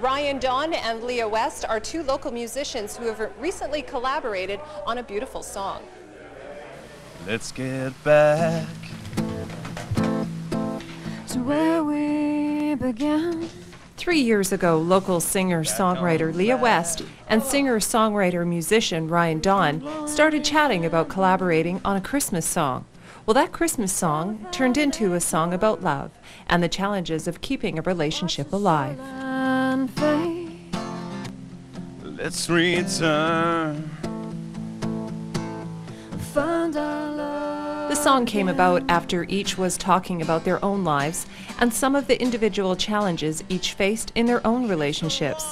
Ryan Donn and Leah West are two local musicians who have recently collaborated on a beautiful song. Let's get back to where we began. 3 years ago, local singer-songwriter Leah West and singer-songwriter-musician Ryan Donn started chatting about collaborating on a Christmas song. Well, that Christmas song turned into a song about love and the challenges of keeping a relationship alive. Let's return. The song came about after each was talking about their own lives and some of the individual challenges each faced in their own relationships.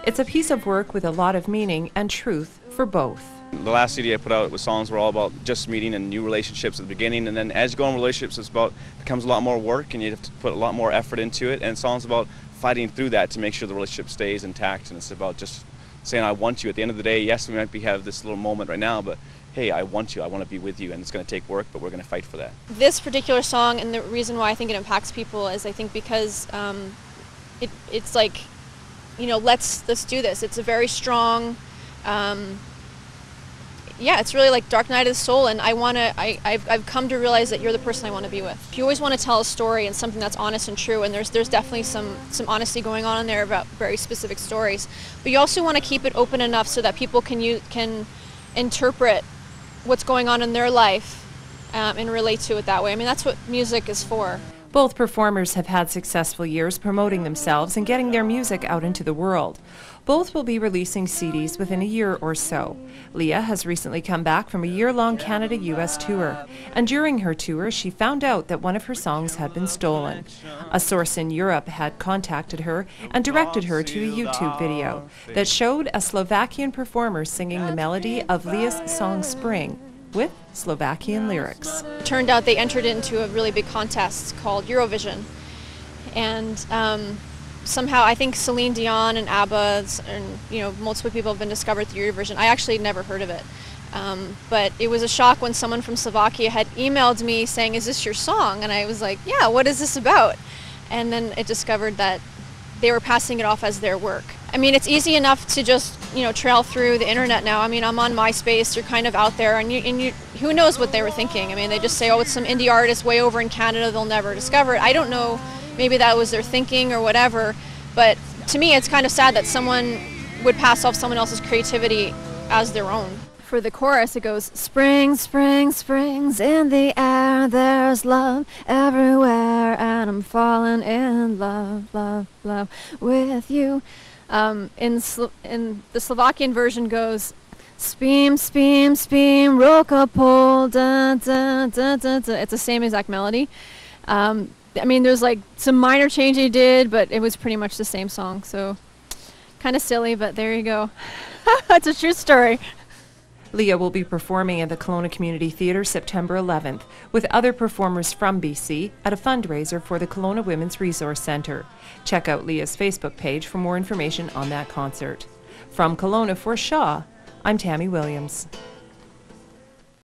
It's a piece of work with a lot of meaning and truth for both. The last CD I put out with songs were all about just meeting and new relationships at the beginning, and then as you go in relationships, becomes a lot more work and you have to put a lot more effort into it, and songs about fighting through that to make sure the relationship stays intact, and it's about just saying I want you. At the end of the day, yes, we might have this little moment right now, but hey, I want you, I want to be with you, and it's going to take work, but we're going to fight for that. This particular song, and the reason why I think it impacts people is I think because it's like, you know, let's do this. It's a very strong, yeah, it's really like Dark Night of the Soul, and I've come to realize that you're the person I want to be with. You always want to tell a story and something that's honest and true, and there's definitely some honesty going on in there about very specific stories. But you also want to keep it open enough so that people can interpret what's going on in their life and relate to it that way. I mean, that's what music is for. Both performers have had successful years promoting themselves and getting their music out into the world. Both will be releasing CDs within a year or so. Leah has recently come back from a year-long Canada-US tour, and during her tour she found out that one of her songs had been stolen. A source in Europe had contacted her and directed her to a YouTube video that showed a Slovakian performer singing the melody of Leah's song Spring with Slovakian lyrics. It turned out they entered into a really big contest called Eurovision, and somehow I think Celine Dion and ABBA and multiple people have been discovered through Eurovision. I actually never heard of it, but it was a shock when someone from Slovakia had emailed me saying, "Is this your song?" And I was like, "Yeah, what is this about?" And then it discovered that they were passing it off as their work. I mean, it's easy enough to just trail through the internet now. I mean, I'm on MySpace. You're kind of out there, and who knows what they were thinking? I mean, they just say, "Oh, it's some indie artist way over in Canada. They'll never discover it." I don't know. Maybe that was their thinking or whatever. But to me, it's kind of sad that someone would pass off someone else's creativity as their own. For the chorus, it goes, "Spring, spring, spring's in the air, there's love everywhere, and I'm falling in love, love, love with you." In the Slovakian version goes, "Spím, spím, spím, rokapol, da, da, da, da, da." It's the same exact melody. I mean, there's like some minor change they did, but it was pretty much the same song. So kind of silly, but there you go. It's a true story. Leah will be performing at the Kelowna Community Theatre September 11th with other performers from BC at a fundraiser for the Kelowna Women's Resource Centre. Check out Leah's Facebook page for more information on that concert. From Kelowna for Shaw, I'm Tamie Williams.